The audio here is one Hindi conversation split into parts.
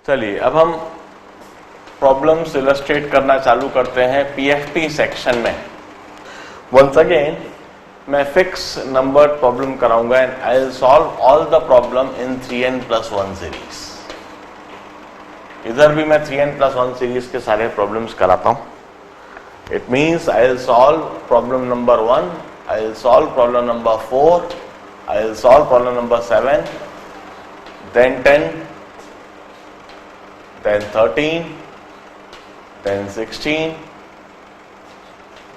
चलिए अब हम प्रॉब्लम्स इलस्ट्रेट करना चालू करते हैं पीएफटी सेक्शन में। वंस अगेन मैं फिक्स नंबर प्रॉब्लम कराऊंगा and I will solve all the problem in 3n+1 series. इधर भी मैं 3n+1 सीरीज के सारे प्रॉब्लम्स कराता हूं। It means I will solve problem number 1, I will solve problem number 4, I will solve problem number 7, then 10, then 13, then 16,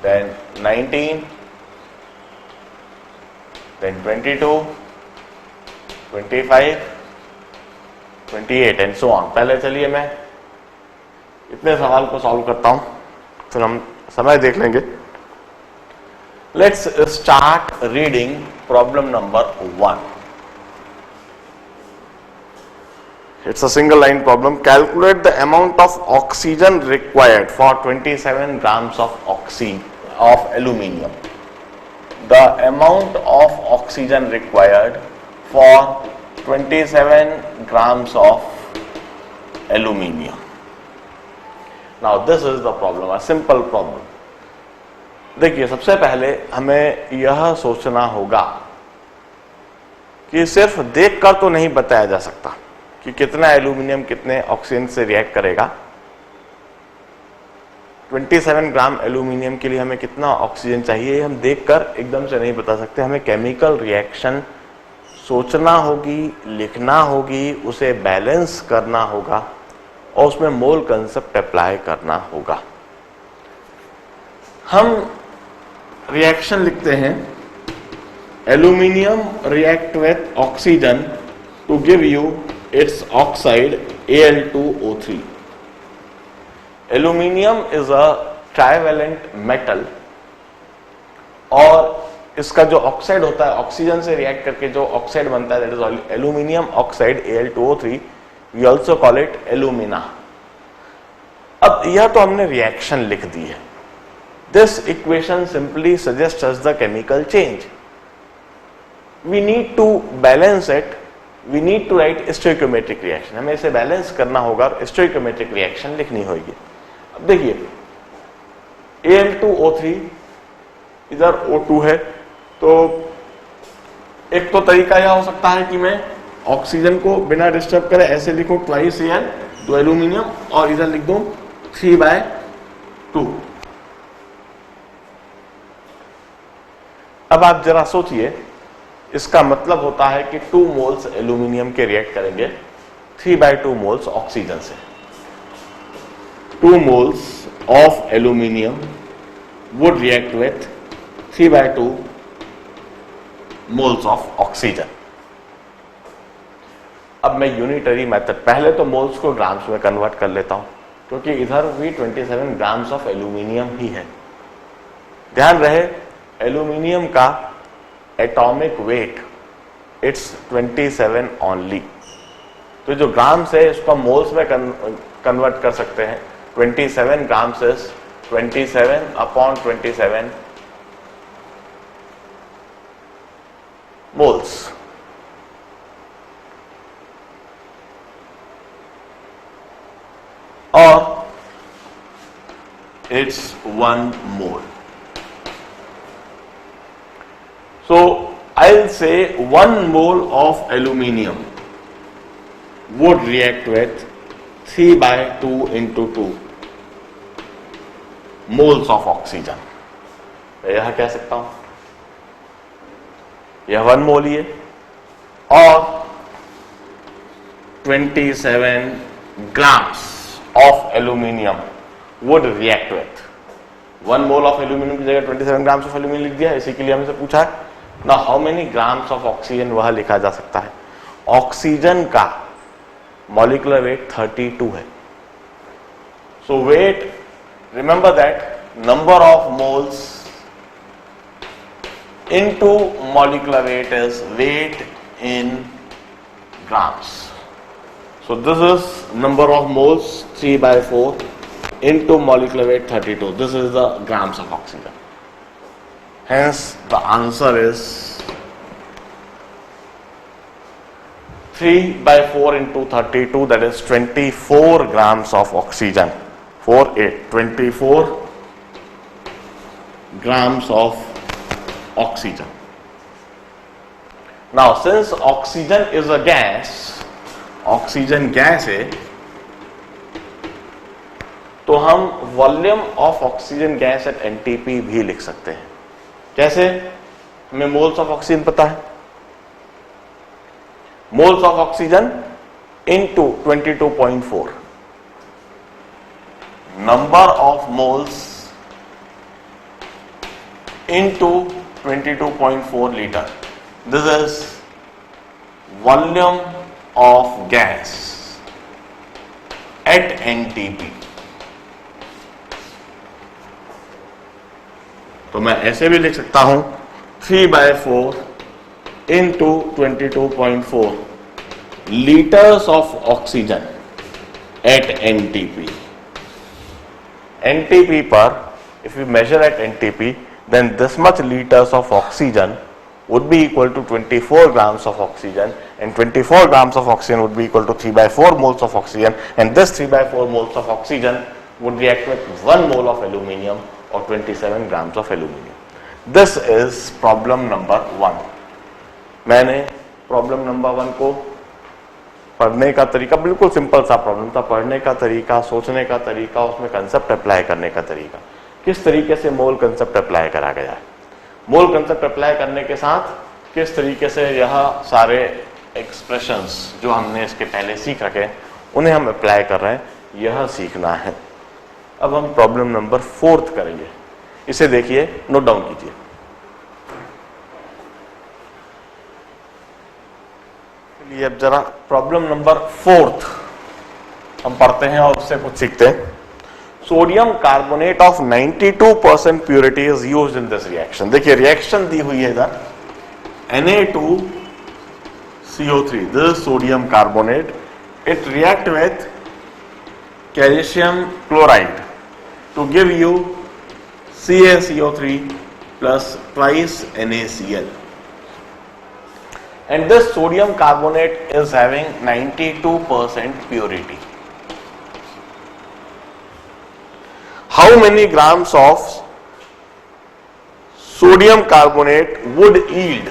then 19, then 22, 25, 28 and so on। पहले चलिए मैं इतने सवाल को सॉल्व करता हूं, फिर हम समय देख लेंगे। Let's start reading problem number 1। It's a single line problem. Calculate the amount of oxygen required for 27 grams of aluminium. The amount of oxygen required for 27 grams of aluminium. Now this is the problem, a simple problem. देखिए सबसे पहले हमें यह सोचना होगा कि सिर्फ देखकर तो नहीं बताया जा सकता कि कितना एल्यूमिनियम कितने ऑक्सीजन से रिएक्ट करेगा। 27 ग्राम एल्यूमिनियम के लिए हमें कितना ऑक्सीजन चाहिए हम देखकर एकदम से नहीं बता सकते। हमें केमिकल रिएक्शन सोचना होगी, लिखना होगी, उसे बैलेंस करना होगा और उसमें मोल कंसेप्ट अप्लाई करना होगा। हम रिएक्शन लिखते हैं, aluminium react with oxygen to give you its oxide Al2O3. Aluminium is a trivalent metal और इसका जो ऑक्साइड होता है ऑक्सीजन से रिएक्ट करके जो ऑक्साइड बनता है that is aluminium oxide Al2O3। We also call it alumina. अब यह तो हमने रिएक्शन लिख दी है। This equation simply suggest us the chemical change. We need to balance it, we need to write stoichiometric reaction। हमें इसे बैलेंस करना होगा, stoichiometric reaction लिखनी होगी। अब देखिए Al2O3 इधर O2 है, तो एक तो तरीका यह हो सकता है कि मैं ऑक्सीजन को बिना डिस्टर्ब करे ऐसे लिखूं ट्वाइस Al, दो एल्यूमिनियम, और इधर लिख दूं 3/2। अब आप जरा सोचिए, इसका मतलब होता है कि 2 मोल्स एल्यूमिनियम के रिएक्ट करेंगे 3/2 मोल्स ऑक्सीजन से। 2 moles of aluminium would react with 3/2 moles of oxygen. अब मैं यूनिटरी मेथड, पहले तो मोल्स को ग्राम्स में कन्वर्ट कर लेता हूं क्योंकि इधर भी 27 ग्राम्स ऑफ एल्यूमिनियम ही है। ध्यान रहे एल्यूमिनियम का एटॉमिक वेट इट्स 27 ओनली। तो जो ग्राम्स है इसको मोल्स में कन्वर्ट कर सकते हैं। 27 ग्राम्स इज 27/27 मोल्स। और it's 1 mole. So I'll say 1 mole of aluminium would react with 3/2 into 2 moles of oxygen। यह कह सकता हूं यह 1 मोल ही है और 27 grams of aluminium would react with 1 mole of aluminium की जगह 27 grams of aluminium लिख दिया। इसी के लिए हमसे पूछा है ना how many grams of oxygen, वह लिखा जा सकता है। ऑक्सीजन का मॉलिक्यूलर वेट 32 है। So weight, remember that number of moles into molecular weight is weight in grams. So this is number of moles 3/4 into molecular weight 32. This is the grams of oxygen. Hence the answer is 3/4 into 32, that is 24 grams of oxygen. 24 grams of oxygen. Now, since oxygen is a gas, oxygen gas है, तो हम volume of oxygen gas at NTP भी लिख सकते हैं. कैसे? हमें मोल्स ऑफ ऑक्सीजन पता है. Moles of oxygen into 22.4, number of moles into 22.4 litre. This is volume of gas at NTP. तो मैं ऐसे भी लिख सकता हूं 3/4 into 22.4 liters of oxygen at NTP. NTP per, if we measure at NTP, then this much liters of oxygen would be equal to 24 grams of oxygen, and 24 grams of oxygen would be equal to 3/4 moles of oxygen, and this 3/4 moles of oxygen would react with 1 mole of aluminium or 27 grams of aluminium. This is problem number 1. मैंने प्रॉब्लम नंबर 1 को पढ़ने का तरीका, बिल्कुल सिंपल सा प्रॉब्लम था. पढ़ने का तरीका, सोचने का तरीका, उसमें कंसेप्ट अप्लाई करने का तरीका, किस तरीके से मोल कंसेप्ट अप्लाई करा गया है. मोल कंसेप्ट अप्लाई करने के साथ किस तरीके से यह सारे एक्सप्रेशंस जो हमने इसके पहले सीख रखे उन्हें हम अप्लाई कर रहे हैं, यह सीखना है. अब हम प्रॉब्लम नंबर 4 करेंगे. इसे देखिए, नोट डाउन कीजिए. चलिए अब जरा प्रॉब्लम नंबर 4 हम पढ़ते हैं और उससे कुछ सीखते हैं. Sodium carbonate of 92% purity is used in this reaction. देखिए रिएक्शन दी हुई है इधर, Na2CO3. This sodium carbonate, it react with calcium chloride to give you CaCO3 plus twice NaCl. And this sodium carbonate is having 92% purity. How many grams of sodium carbonate would yield?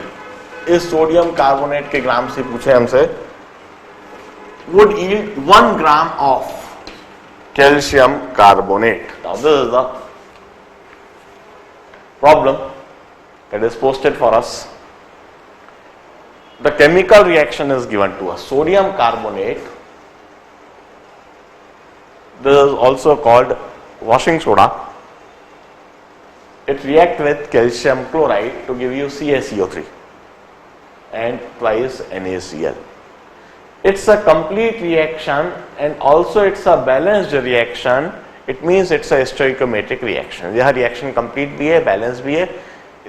इस सोडियम कार्बोनेट के ग्राम से पूछे हमसे. would yield 1 gram of calcium carbonate. Now this is the problem that is posted for us. The chemical reaction is given to us. Sodium carbonate, this is also called washing soda. It reacts with calcium chloride to give you CaCO3 and twice NaCl. It's a complete reaction and also it's a balanced reaction. It means it's a stoichiometric reaction. यह रिएक्शन कंप्लीट भी है, बैलेंस भी है.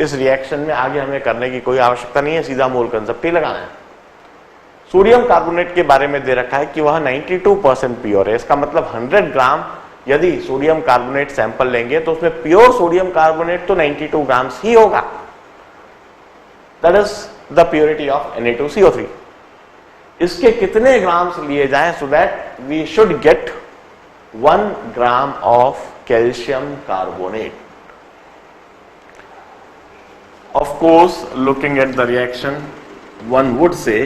इस रिएक्शन में आगे हमें करने की कोई आवश्यकता नहीं है, सीधा मोल कंसेप्ट ही लगाना है. सोडियम कार्बोनेट के बारे में दे रखा है कि वह 92% प्योर है. इसका मतलब 100 ग्राम यदि सोडियम कार्बोनेट सैंपल लेंगे तो उसमें प्योर सोडियम कार्बोनेट तो 92 ग्राम्स ही होगा. That is the purity of Na2CO3. इसके कितने ग्राम्स लिए जाएं so that we should get 1 gram of calcium carbonate. Of course, looking at the reaction, one would say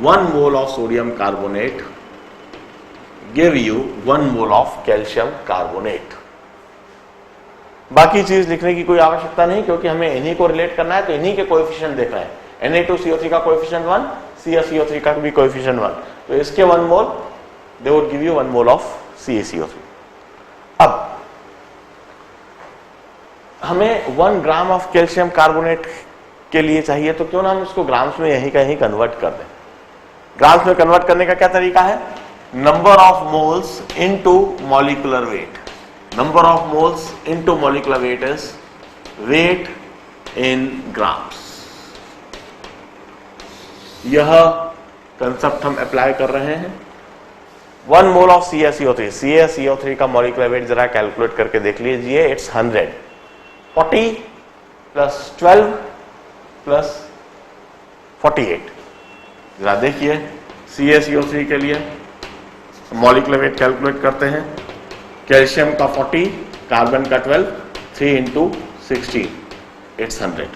1 mole of sodium carbonate give you 1 mole of calcium carbonate. बाकी चीज लिखने की कोई आवश्यकता नहीं, क्योंकि हमें इन्हीं को रिलेट करना है, तो इन्हीं के कोएफिशिएंट देख रहे हैं. Na2CO3 का कोएफिशिएंट 1, CaCO3 का भी कोएफिशिएंट 1, तो इसके 1 mole they would give you 1 mole of CaCO3. अब हमें 1 ग्राम ऑफ कैल्शियम कार्बोनेट के लिए चाहिए, तो क्यों ना हम इसको ग्राम्स में यहीं कहीं कन्वर्ट कर दें. ग्राम्स में कन्वर्ट करने का क्या तरीका है? Number of moles into molecular weight. Number of moles into molecular weight is weight in grams. यह कंसेप्ट हम अप्लाई कर रहे हैं. 1 मोल ऑफ CaCO3. CaCO3 का मॉलिक्यूलर वेट जरा कैलकुलेट करके देख लीजिए. इट्स 100. 40 plus 12 plus 48. जरा देखिए CaCO3 के लिए मॉलिक्यूलर वेट कैलकुलेट करते हैं। कैल्शियम का 40, कार्बन का 12, 3 into 16, it's 100.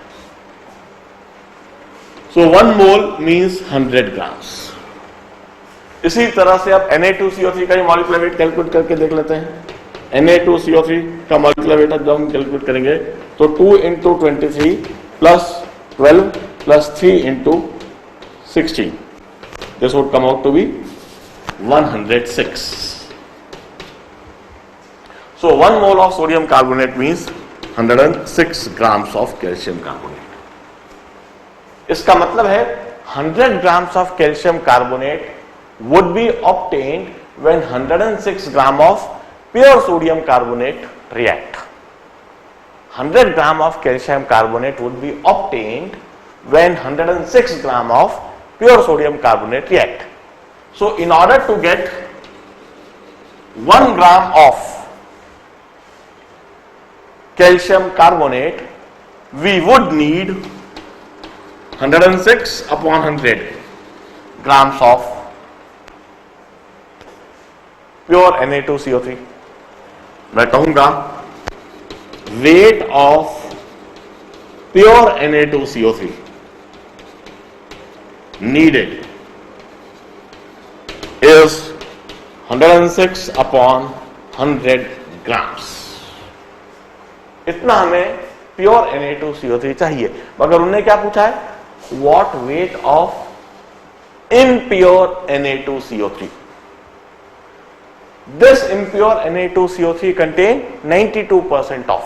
So 1 mole means 100 grams. इसी तरह से अब Na2CO3 का मॉलिक्यूलर वेट कैलकुलेट करके देख लेते हैं। Na2CO3 का मॉलिक्यूलर वेट जब हम कैलकुलेट करेंगे तो 2 into 23 plus 12 plus 3 into 16. This would come out to be 106. So 1 mole of sodium carbonate means 106 grams of calcium carbonate. इसका मतलब है 100 grams of calcium carbonate would be obtained when 106 gram of pure sodium carbonate react. 100 gram of calcium carbonate would be obtained when 106 gram of pure sodium carbonate react. So in order to get 1 gram of calcium carbonate, we would need 106 upon 100 grams of pure Na2CO3. मैं कहूंगा weight of pure Na2CO3 needed is 106 upon 100 grams. इतना हमें प्योर Na2CO3 चाहिए, मगर उन्होंने क्या पूछा है? What weight of impure Na2CO3? This impure Na2CO3 contain 92% of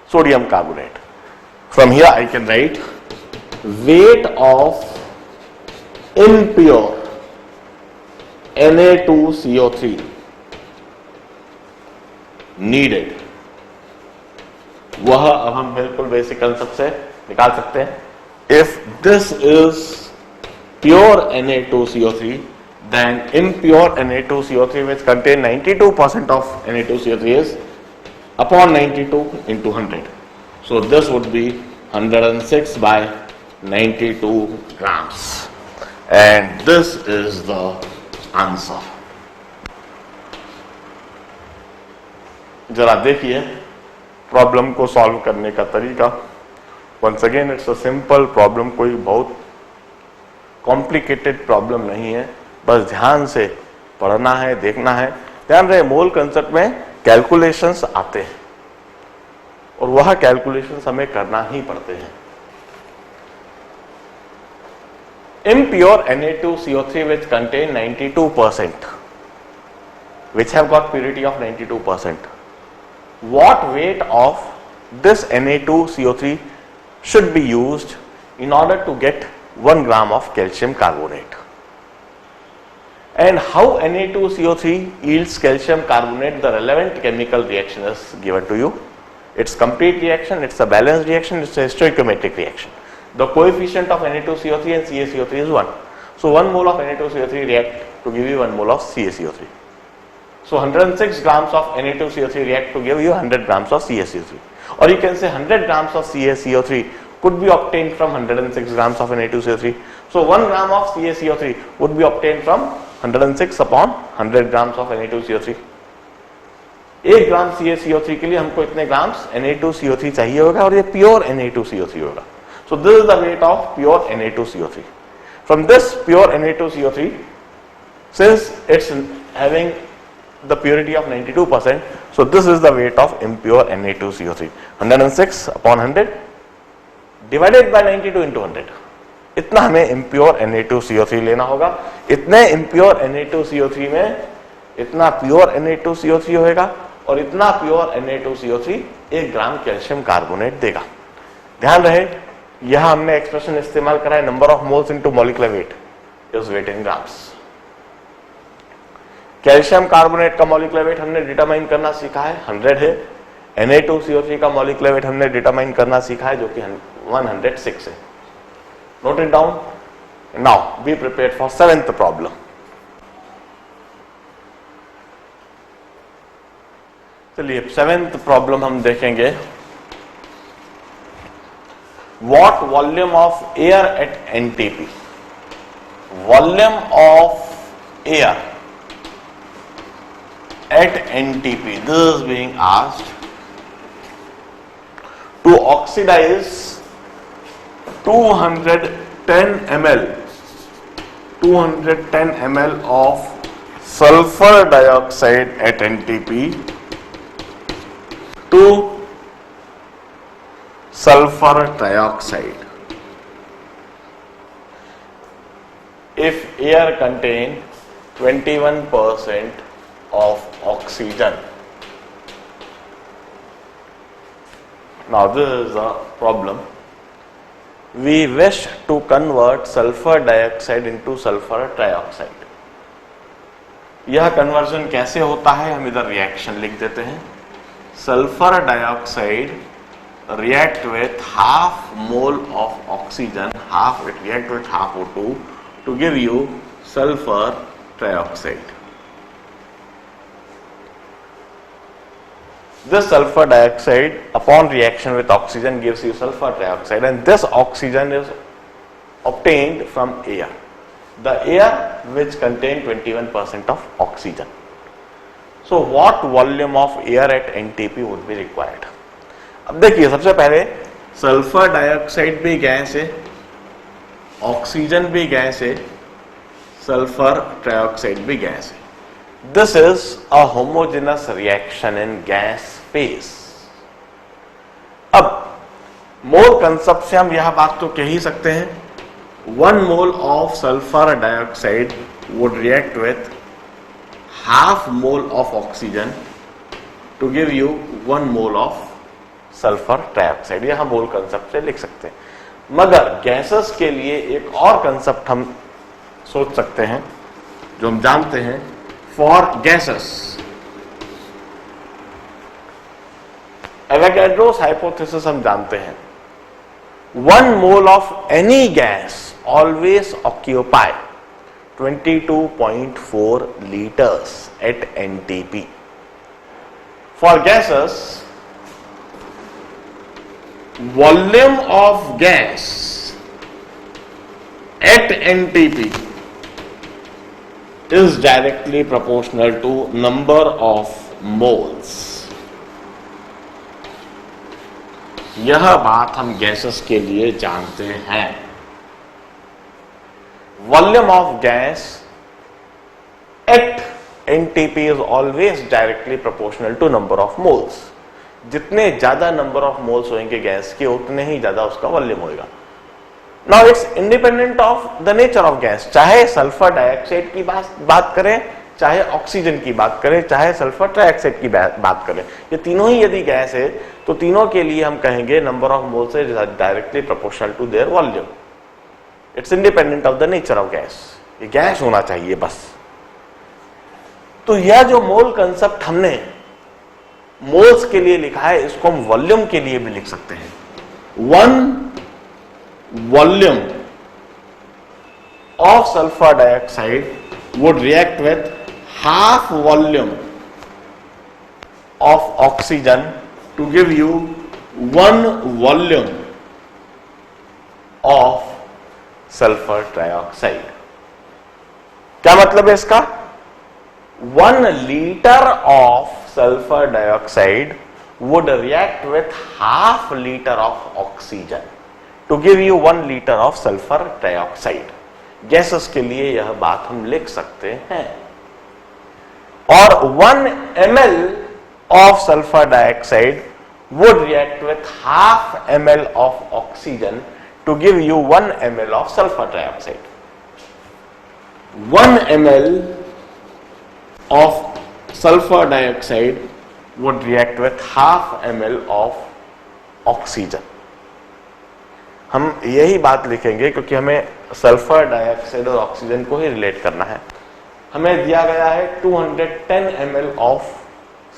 sodium carbonate. From here I can write weight of impure Na2CO3 needed. वह अब हम बिल्कुल बेसिक कंसेप्ट से निकाल सकते हैं. If this is pure Na2CO3, then impure Na2CO3 which contain 92% of Na2CO3 is upon 92 into 100. So this would be 106 by 92 grams. And this is the answer. जरा देखिए प्रॉब्लम को सॉल्व करने का तरीका. Once again it's a simple problem, कोई बहुत कॉम्प्लिकेटेड प्रॉब्लम नहीं है, बस ध्यान से पढ़ना है, देखना है. ध्यान रहे मोल कंसेप्ट में कैलकुलेशंस आते हैं और वह कैलकुलेशंस हमें करना ही पड़ते हैं. Impure Na2CO3 which contain 92%, which have got purity of 92%. What weight of this Na2CO3 should be used in order to get 1 gram of calcium carbonate? And how Na2CO3 yields calcium carbonate? The relevant chemical reaction is given to you. It's complete reaction, it's a balanced reaction, it's a stoichiometric reaction. The coefficient of Na2CO3 and CaCO3 is 1. So 1 mole of Na2CO3 react to give you 1 mole of CaCO3. So 106 grams of Na2CO3 react to give you 100 grams of CaCO3. Or you can say 100 grams of CaCO3 could be obtained from 106 grams of Na2CO3. So 1 gram of CaCO3 would be obtained from 106 upon 100 grams of Na2CO3. 1 gram CaCO3 के लिए हमको इतने ग्राम्स Na2CO3 चाहिए होगा और ये प्योर Na2CO3 होगा. So this is the weight of pure Na2CO3. From this pure Na2CO3, since it's having the purity of 92%, so this is the weight of impure Na2CO3. 106 upon 100 divided by 92 into 100. इतना हमें impure Na2CO3 लेना होगा. इतने impure Na2CO3 में इतना pure Na2CO3 होगा और इतना pure Na2CO3 1 ग्राम कैल्शियम कार्बोनेट देगा. ध्यान रहे यहां हमने एक्सप्रेशन इस्तेमाल करा है number of moles into molecular weight is weight in grams. Calcium carbonate का मॉलिक्यूलर वेट हमने डिटरमाइन करना सीखा है, 100 है. Na2CO3 का मॉलिक्यूलर वेट हमने डिटरमाइन करना सीखा है जो कि 106 है. Note it down. Now be prepared for 7th problem. चलिए 7th प्रॉब्लम हम देखेंगे. what volume of air at NTP? Volume of air at NTP, this is being asked. To oxidize 210 ml of sulfur dioxide at NTP to sulfur trioxide. If air contain 21% of oxygen. Now this is a problem. We wish to convert sulfur dioxide into sulfur trioxide. यह कन्वर्जन कैसे होता है, हम इधर रिएक्शन लिख देते हैं. Sulphur dioxide react with half mole of oxygen, it react with half O2 to give you sulfur trioxide. This sulfur dioxide upon reaction with oxygen gives you sulfur trioxide, and this oxygen is obtained from air. The air which contain 21% of oxygen. So what volume of air at NTP would be required? अब देखिए, सबसे पहले सल्फर डाइऑक्साइड भी गैस है, ऑक्सीजन भी गैस है, सल्फर ट्राइऑक्साइड भी गैस है. This is a homogeneous reaction in gas phase. अब मोल कंसेप्ट से हम यह बात तो कह ही सकते हैं, 1 mole of sulfur dioxide would react with half mole of oxygen to give you 1 mole of sulphur trioxide. यह हम मोल कंसेप्ट से लिख सकते हैं. मगर गैसेस के लिए एक और कंसेप्ट हम सोच सकते हैं जो हम जानते हैं. फॉर गैसेस, एवोगैड्रोस हाइपोथेसिस हम जानते हैं, 1 mole of any gas always occupy 22.4 liters at NTP. For gases, volume of gas at NTP is directly proportional to number of moles. यह बात हम गैसेस के लिए जानते हैं. Volume of gas at NTP is always directly proportional to number of moles. जितने ज्यादा नंबर ऑफ मोल्स होंगे गैस के, उतने ही ज्यादा उसका वॉल्यूम होगा. Now it's independent of the nature of gas. चाहे सल्फर डाइऑक्साइड की बात करें, चाहे ऑक्सीजन की बात करें, चाहे सल्फर ट्राइऑक्साइड की बात करें, ये तीनों ही यदि गैस है तो तीनों के लिए हम कहेंगे number of moles is directly proportional to their volume. It's independent of the nature of gas. ये गैस होना चाहिए बस. तो यह जो मोल कंसेप्ट हमने मोल्स के लिए लिखा है, इसको हम वॉल्यूम के लिए भी लिख सकते हैं. 1 volume of sulfur dioxide would react with half volume of oxygen to give you 1 volume of sulfur trioxide. क्या मतलब है इसका? 1 liter of sulfur dioxide would react with half liter of oxygen to give you 1 liter of sulfur trioxide. Gases के लिए यह बात हम लिख सकते हैं. और 1 ml of sulfur dioxide would react with half ml of oxygen to give you 1 ml of sulfur trioxide. 1 ml of sulfur dioxide would react with half ml of oxygen. हम यही बात लिखेंगे क्योंकि हमें सल्फर डाइऑक्साइड और ऑक्सीजन को ही रिलेट करना है. हमें दिया गया है 210 ml of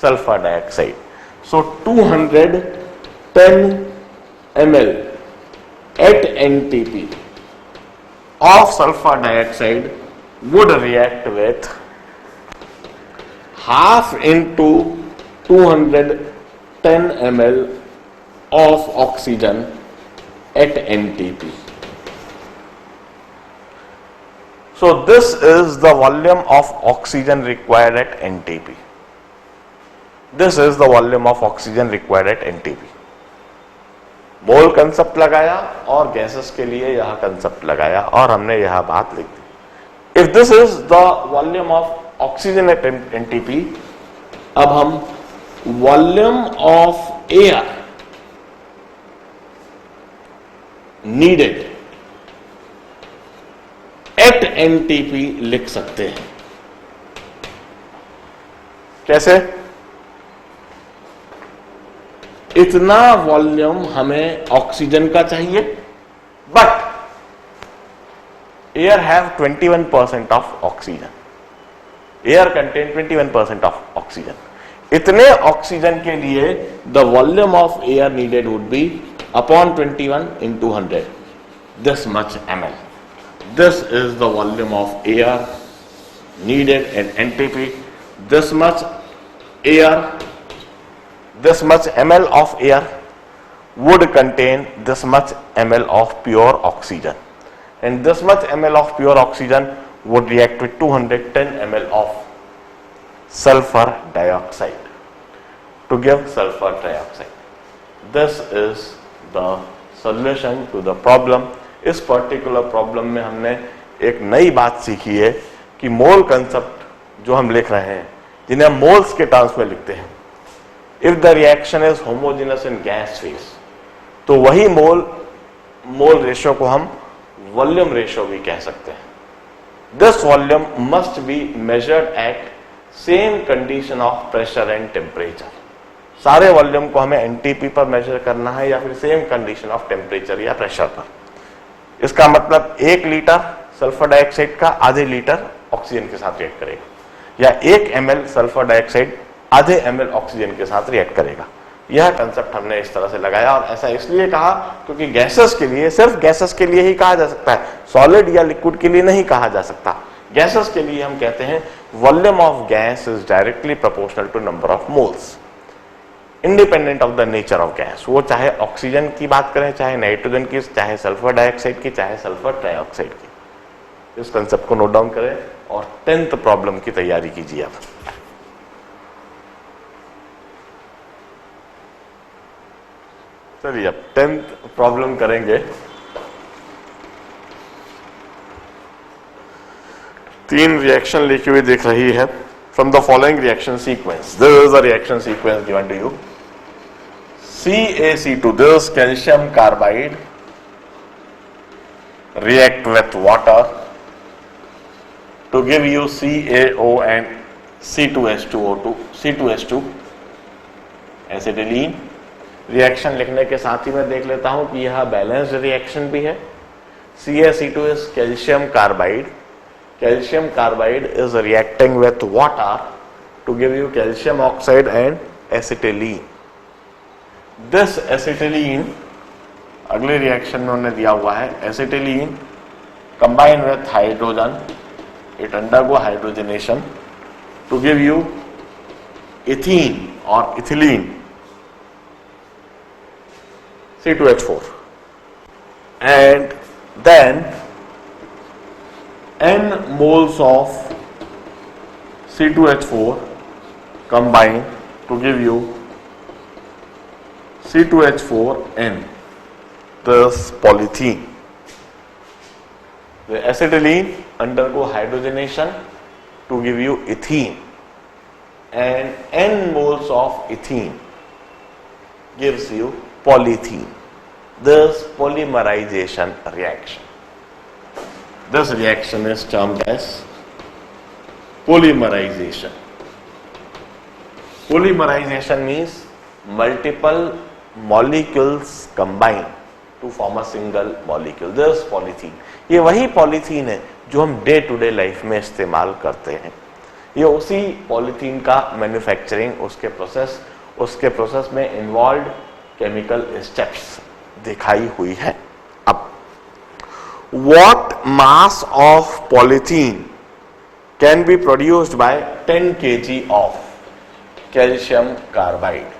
sulfur dioxide. So 210 ml at NTP of sulfur dioxide would react with half into 210 ml of oxygen at NTP. So this is the volume of oxygen required at NTP. This is the volume of oxygen required at NTP. Mole concept लगाया और गैसेस के लिए यह कंसेप्ट लगाया और हमने यह बात लिख दी. If this is the volume of oxygen at NTP, अब हम volume of air needed at NTP लिख सकते हैं. कैसे? इतना वॉल्यूम हमें ऑक्सीजन का चाहिए, but air have 21% of oxygen. Air contain 21% of oxygen. इतने ऑक्सीजन के लिए the volume of air needed would be upon 21 into 100, this much ml. This is the volume of air needed in NTP. This much air, this much ml of air would contain this much ml of pure oxygen, and this much ml of pure oxygen would react with 210 ml of sulfur dioxide to give sulfur dioxide. This is the solution to the problem. इस पर्टिकुलर प्रॉब्लम में हमने एक नई बात सीखी है कि मोल कंसेप्ट जो हम लिख रहे हैं, जिन्हें हम मोल्स के टर्म्स में लिखते हैं, if the reaction is homogeneous in gas phase, तो वही मोल रेशियो को हम वॉल्यूम रेशियो भी कह सकते हैं. This volume must be measured eight same condition of pressure and temperature. सारे वॉल्यूम को हमें एनटीपी पर मेजर करना है या फिर सेम कंडीशन ऑफ टेम्परेचर या प्रेशर पर. इसका मतलब 1 लीटर सल्फर डाइऑक्साइड का आधे लीटर ऑक्सीजन के साथ रिएक्ट करेगा, या 1 ml सल्फर डाइऑक्साइड आधे ml ऑक्सीजन के साथ रिएक्ट करेगा. यह कंसेप्ट हमने इस तरह से लगाया, और ऐसा इसलिए कहा क्योंकि गैसेस के लिए, सिर्फ गैसेस के लिए ही कहा जा सकता है, सॉलिड या लिक्विड के लिए नहीं कहा जा सकता. गैसेस के लिए हम कहते हैं volume of gas is directly proportional to number of moles, independent of the nature of gas. वो चाहे ऑक्सीजन की बात करें, चाहे नाइट्रोजन की, चाहे सल्फर डाइऑक्साइड की, चाहे सल्फर ट्राइऑक्साइड की. इस कंसेप्ट को नोट डाउन करें और 10th प्रॉब्लम की तैयारी कीजिए. अब चलिए अब 10th प्रॉब्लम करेंगे. 3 रिएक्शन लिखी हुई दिख रही है. From the following reaction sequence, this is the reaction sequence given to you. CaC2, this is calcium carbide, react with water to give you CaO and C2H2O2, C2H2, acetylene. Reaction लिखने के साथ ही मैं देख लेता हूं कि यह बैलेंस्ड रिएक्शन भी है. CaC2 is calcium carbide. Calcium carbide is reacting with water to give you calcium oxide and acetylene. This acetylene, अगले रिएक्शन में उन्होंने दिया हुआ है, acetylene combine with hydrogen, it undergo hydrogenation to give you ethene or ethylene, C2H4, and then n moles of C2H4 combine to give you C2H4n, this polythene. The acetylene undergo hydrogenation to give you ethene, and n moles of ethene gives you polythene. This polymerization reaction. This reaction is termed as polymerization. Polymerization means multiple molecules combine to form a single molecule. This polythene. ये वही पॉलीथीन है जो हम डे टू डे लाइफ में इस्तेमाल करते हैं. ये उसी पॉलीथीन का मैन्युफैक्चरिंग, उसके प्रोसेस में इन्वॉल्व केमिकल स्टेप्स दिखाई हुई है. अब what mass of polythene can be produced by 10 kg of calcium carbide?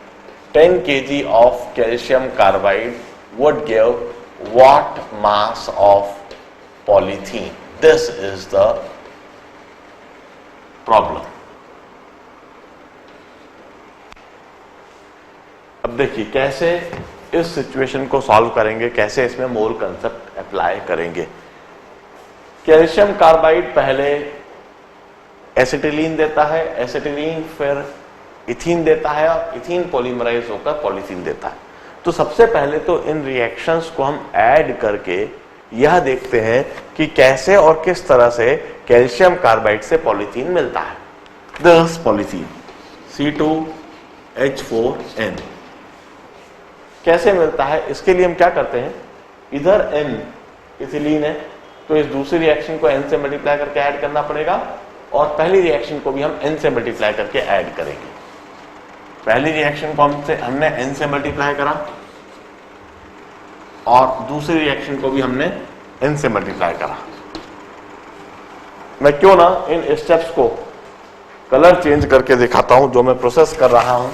10 kg of calcium carbide would give watt mass of polythene. This is the problem. अब देखिए कैसे इस सिचुएशन को सॉल्व करेंगे, कैसे इसमें मोल कंसेप्ट अप्लाई करेंगे। कैल्शियम कार्बाइड पहले एसिटिलीन देता है, एसिटिलीन फिर इथीन देता है और इथीन पॉलीमराइज होकर पॉलीथीन देता है। तो सबसे पहले तो इन रिएक्शंस को हम ऐड करके यह देखते हैं कि कैसे और किस तरह से कैल्शियम कार्बाइड से पॉलीथीन मिलता है। दिस पॉलीथीन C2H4N कैसे मिलता है, इसके लिए हम क्या करते हैं, इधर N इथिलीन है तो इस दूसरी रिएक्शन को N से मल्टीप्लाई करके ऐड करना पड़ेगा और पहली रिएक्शन को भी हम N से मल्टीप्लाई करके ऐड करेंगे। पहली रिएक्शन को हमने N से मल्टीप्लाई करा और दूसरी रिएक्शन को भी हमने N से मल्टीप्लाई करा। मैं क्यों ना इन स्टेप्स को कलर चेंज करके दिखाता हूं जो मैं प्रोसेस कर रहा हूं।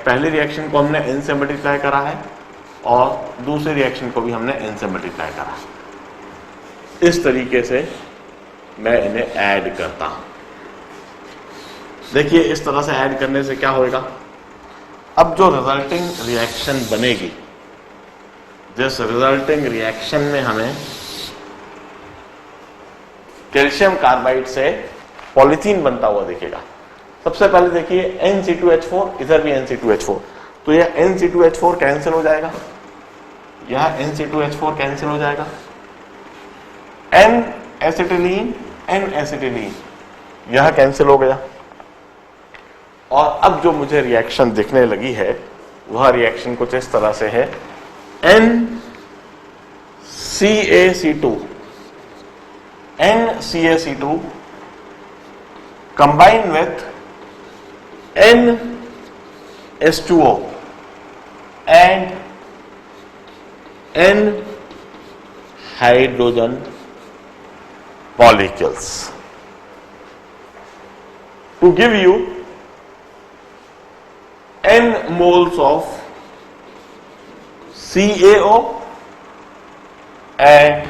पहली रिएक्शन को हमने N से मल्टीप्लाई करा है और दूसरी रिएक्शन को भी हमने N से मल्टीप्लाई करा। इस तरीके से मैं इन्हें ऐड करता हूं। देखिए इस तरह से ऐड करने से क्या होएगा, अब जो रिजल्टिंग रिएक्शन बनेगी, जिस रिजल्टिंग रिएक्शन में हमें कैल्शियम कार्बाइड से पॉलीथीन बनता हुआ दिखेगा। सबसे पहले देखिए NC2H4, इधर भी NC2H4, तो यह NC2H4 कैंसिल हो जाएगा, यह NC2H4 कैंसिल हो जाएगा, N एसिटिलीन N एसिटिलीन यह कैंसिल हो गया। और अब जो मुझे रिएक्शन दिखने लगी है वह रिएक्शन कुछ इस तरह से है, NCaC2 NCaC2 combine with NH2O and N hydrogen molecules to give you N moles of CaO and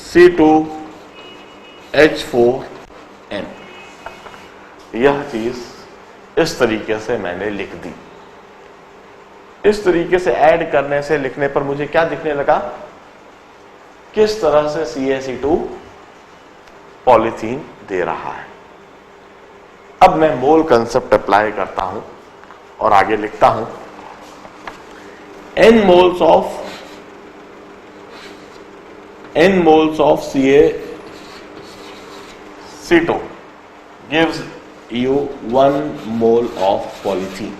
C2H4N। यह चीज इस तरीके से मैंने लिख दी। इस तरीके से ऐड करने से, लिखने पर मुझे क्या दिखने लगा, किस तरह से CaC2 पॉलीथीन दे रहा है। अब मैं मोल कंसेप्ट अप्लाई करता हूं और आगे लिखता हूं, N moles of CaC2 gives you 1 mole of polythene।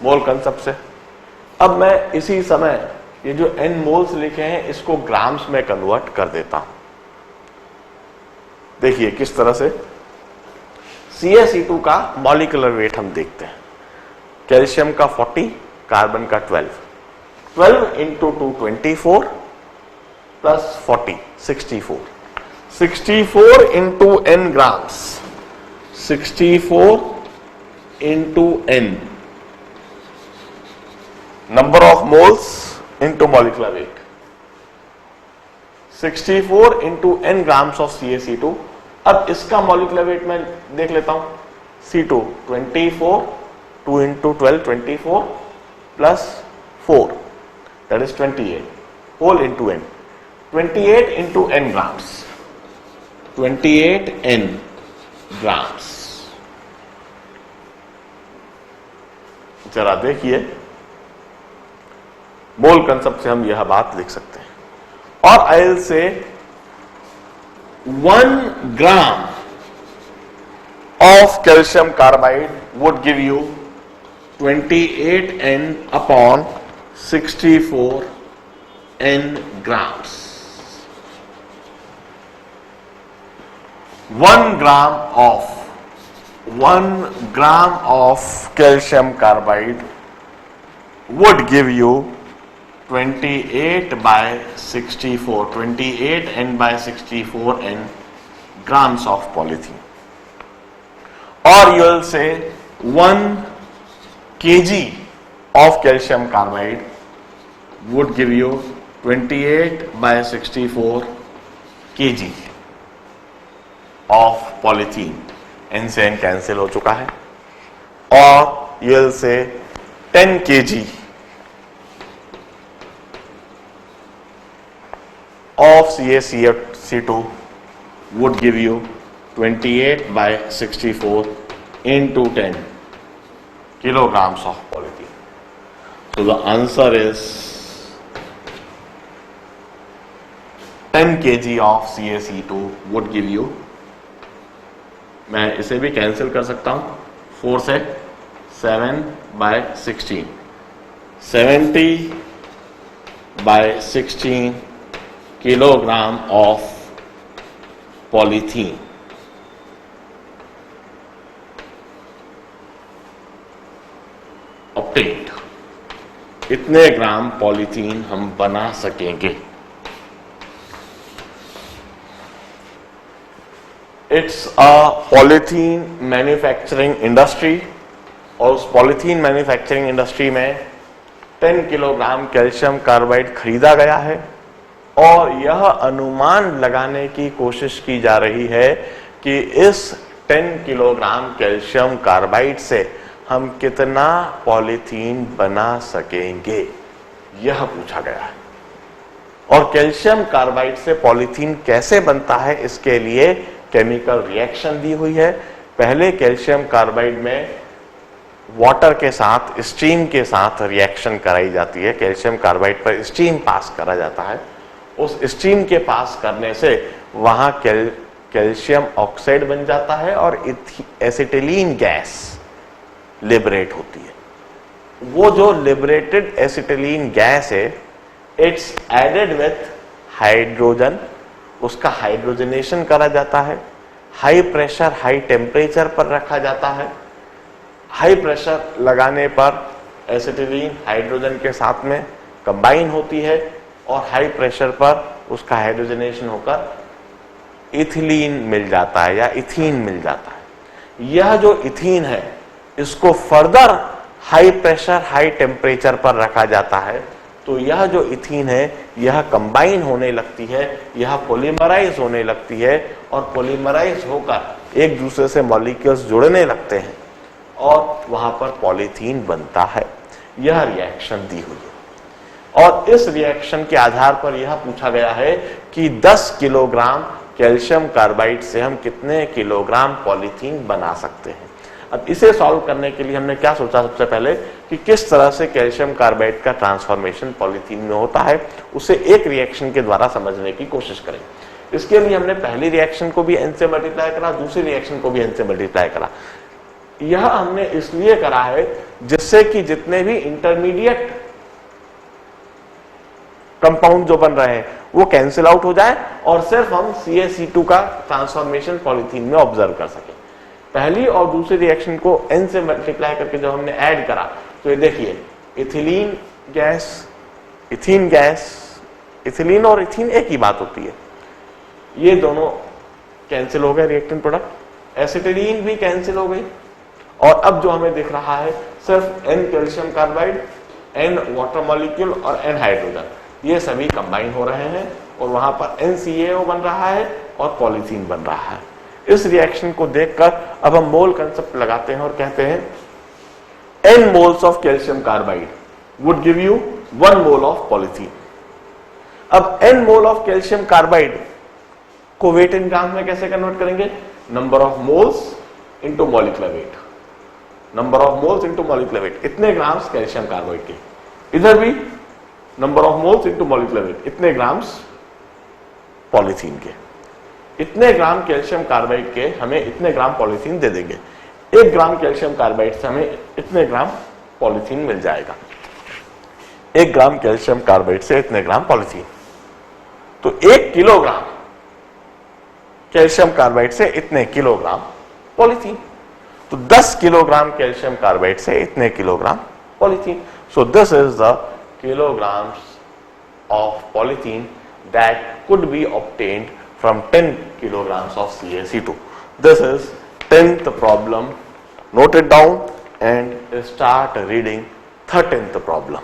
Mole concept से अब मैं इसी समय ये जो N मोल्स लिखे हैं इसको ग्राम्स में कन्वर्ट कर देता हूं। देखिए किस तरह से CaC2 का मॉलिक्यूलर वेट हम देखते हैं। कैल्शियम का 40, कार्बन का 12 into 2 24 plus 40 64 into N grams, 64 into N number of moles into molecular weight, 64 into N grams of CaC2। अब इसका मॉलिक्यूलर वेट मैं देख लेता हूं, C2 24, 2 into 12 24 plus 4 that is 28 whole into N, 28 into N grams, 28 N grams। जरा देखिए मोल कंसेप्ट से हम यह बात लिख सकते हैं। और I will say 1 gram of calcium carbide would give you 28 N upon 64 N grams। 1 gram of calcium carbide would give you 28 by 64, 28 N by 64 N grams of polythene। Or you will say 1 kg of calcium carbide would give you 28/64 kg of polythene. n से n कैंसिल हो चुका है, और you will say 10 kg of CaCO2 would give you 28/64 into 10 kilograms of polythene. So the answer is 10 kg of CaC2 would give you, मैं इसे भी कैंसिल कर सकता हूं, 4 से 7/16, 70/16 kilogram of polythene. Obtained. इतने ग्राम पॉलीथीन हम बना सकेंगे. It's a polythene manufacturing industry, और उस पॉलीथीन मैन्युफैक्चरिंग इंडस्ट्री में 10 किलोग्राम कैल्शियम कार्बाइड खरीदा गया है, और यह अनुमान लगाने की कोशिश की जा रही है कि इस 10 किलोग्राम कैल्शियम कार्बाइड से हम कितना पॉलीथीन बना सकेंगे, यह पूछा गया है. और कैल्शियम कार्बाइड से पॉलीथीन कैसे बनता है, इसके लिए केमिकल रिएक्शन दी हुई है. पहले कैल्शियम कार्बाइड में वाटर के साथ, स्टीम के साथ रिएक्शन कराई जाती है. कैल्शियम कार्बाइड पर स्टीम पास करा जाता है. उस स्टीम के पास करने से वहां कैल्शियम ऑक्साइड बन जाता है और एसिटिलीन गैस लिबरेट होती है. वो जो लिबरेटेड एसिटिलीन गैस है, इट्स एडेड विथ हाइड्रोजन, उसका हाइड्रोजनेशन करा जाता है. हाई प्रेशर, हाई टेम्परेचर पर रखा जाता है. हाई प्रेशर लगाने पर एसिटिलीन हाइड्रोजन के साथ में कंबाइन होती है, और हाई प्रेशर पर उसका हाइड्रोजनेशन होकर इथिलीन मिल जाता है या इथीन मिल जाता है. यह जो इथीन है, इसको further high pressure, high temperature पर रखा जाता है. तो यह जो इथीन है, यह कंबाइन होने लगती है, यह पॉलीमराइज होने लगती है, और पॉलीमराइज होकर एक दूसरे से मॉलिक्यूल्स जुड़ने लगते हैं, और वहां पर पॉलीथीन बनता है. यह रिएक्शन दी हुई है, और इस रिएक्शन के आधार पर यह पूछा गया है कि 10 किलोग्राम कैल्शियम कार्बाइड से हम कितने किलोग्राम पॉलीथीन बना सकते हैं. अब इसे सॉल्व करने के लिए हमने क्या सोचा, सबसे पहले कि किस तरह से कैल्शियम कार्बाइड का ट्रांसफॉर्मेशन पॉलीथीन में होता है, उसे एक रिएक्शन के द्वारा समझने की कोशिश करें. इसके लिए हमने पहली रिएक्शन को भी n से मल्टीप्लाई करा, दूसरी रिएक्शन को भी n से मल्टीप्लाई करा. यह हमने इसलिए करा है जिससे कि जितने भी इंटरमीडिएट कंपाउंड जो बन रहे हैं वो कैंसिल आउट हो जाए, और सिर्फ हम CaC2 का ट्रांसफॉर्मेशन पॉलीथीन में ऑब्जर्व कर सके. पहली और दूसरी रिएक्शन को n से मल्टीप्लाई करके जब हमने ऐड करा, तो ये देखिए ethylene gas, ethene gas, ethylene और इथीन एक ही बात होती है, ये दोनों कैंसिल हो गए रिएक्टेंट प्रोडक्ट. एसिटिलीन भी कैंसिल हो गई, और अब जो हमें दिख रहा है सिर्फ n calcium carbide, n water molecule और n हाइड्रोजन, ये सभी कंबाइन हो रहे हैं, और वहां पर NCAO बन रहा है और पॉलीथीन बन रहा है. इस रिएक्शन को देखकर अब हम मोल कंसेप्ट लगाते हैं और कहते हैं n moles of calcium carbide would give you 1 mole of polythene. अब n mole of calcium carbide को वेट इन ग्राम में कैसे कन्वर्ट करेंगे? Number of moles into molecular weight. Number of moles into molecular weight, इतने ग्राम्स कैल्शियम कार्बाइड के. इधर भी number of moles into molecular weight, इतने ग्राम्स पॉलीथीन के. इतने ग्राम कैल्शियम कार्बाइड के हमें इतने ग्राम पॉलीथीन दे देंगे. 1 ग्राम कैल्शियम कार्बाइड से हमें इतने ग्राम पॉलीथीन मिल जाएगा. 1 ग्राम कैल्शियम कार्बाइड से इतने ग्राम पॉलीथीन, तो 1 किलोग्राम कैल्शियम कार्बाइड से इतने किलोग्राम पॉलीथीन. तो 10 किलोग्राम कैल्शियम कार्बाइड से इतने kilogram polythene. So this is the kilograms of polythene that could be obtained from 10 kilograms of CaC2. This is 10th problem. Note it down. and start reading 13th problem.